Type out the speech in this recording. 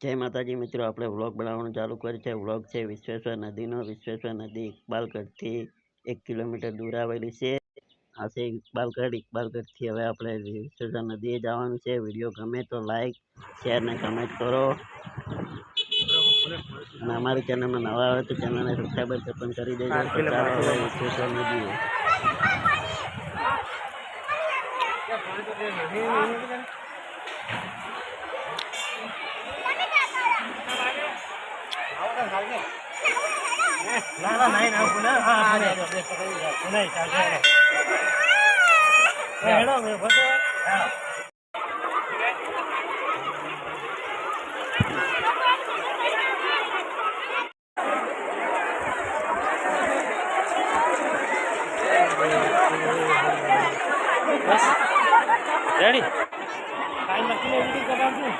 જય માતાજી મિત્રો, આપણે વ્લોગ બનાવવાનું ચાલુ કર્યું છે. વ્લોગ છે વિશ્વેશ્વર નદીનો. વિશ્વેશ્વર નદી ઇકબાલગઢથી 1 કિલોમીટર દૂર આવેલી છે. આ છે ઇકબાલગઢ. ઇકબાલગઢથી હવે આપણે વિશ્વેશ્વર નદીએ જવાનું છે. વિડીયો ગમે તો લાઈક, શેર ને કમેન્ટ કરો. અને અમારી ચેનલમાં નવા આવે તો ચેનલને સબસ્ક્રાઈબર પણ કરી દેજો. તો ચાલો હવે વિશ્વેશ્વર નદીએ. रेडी टाइम मशीन एडिटिंग कर रहा हूँ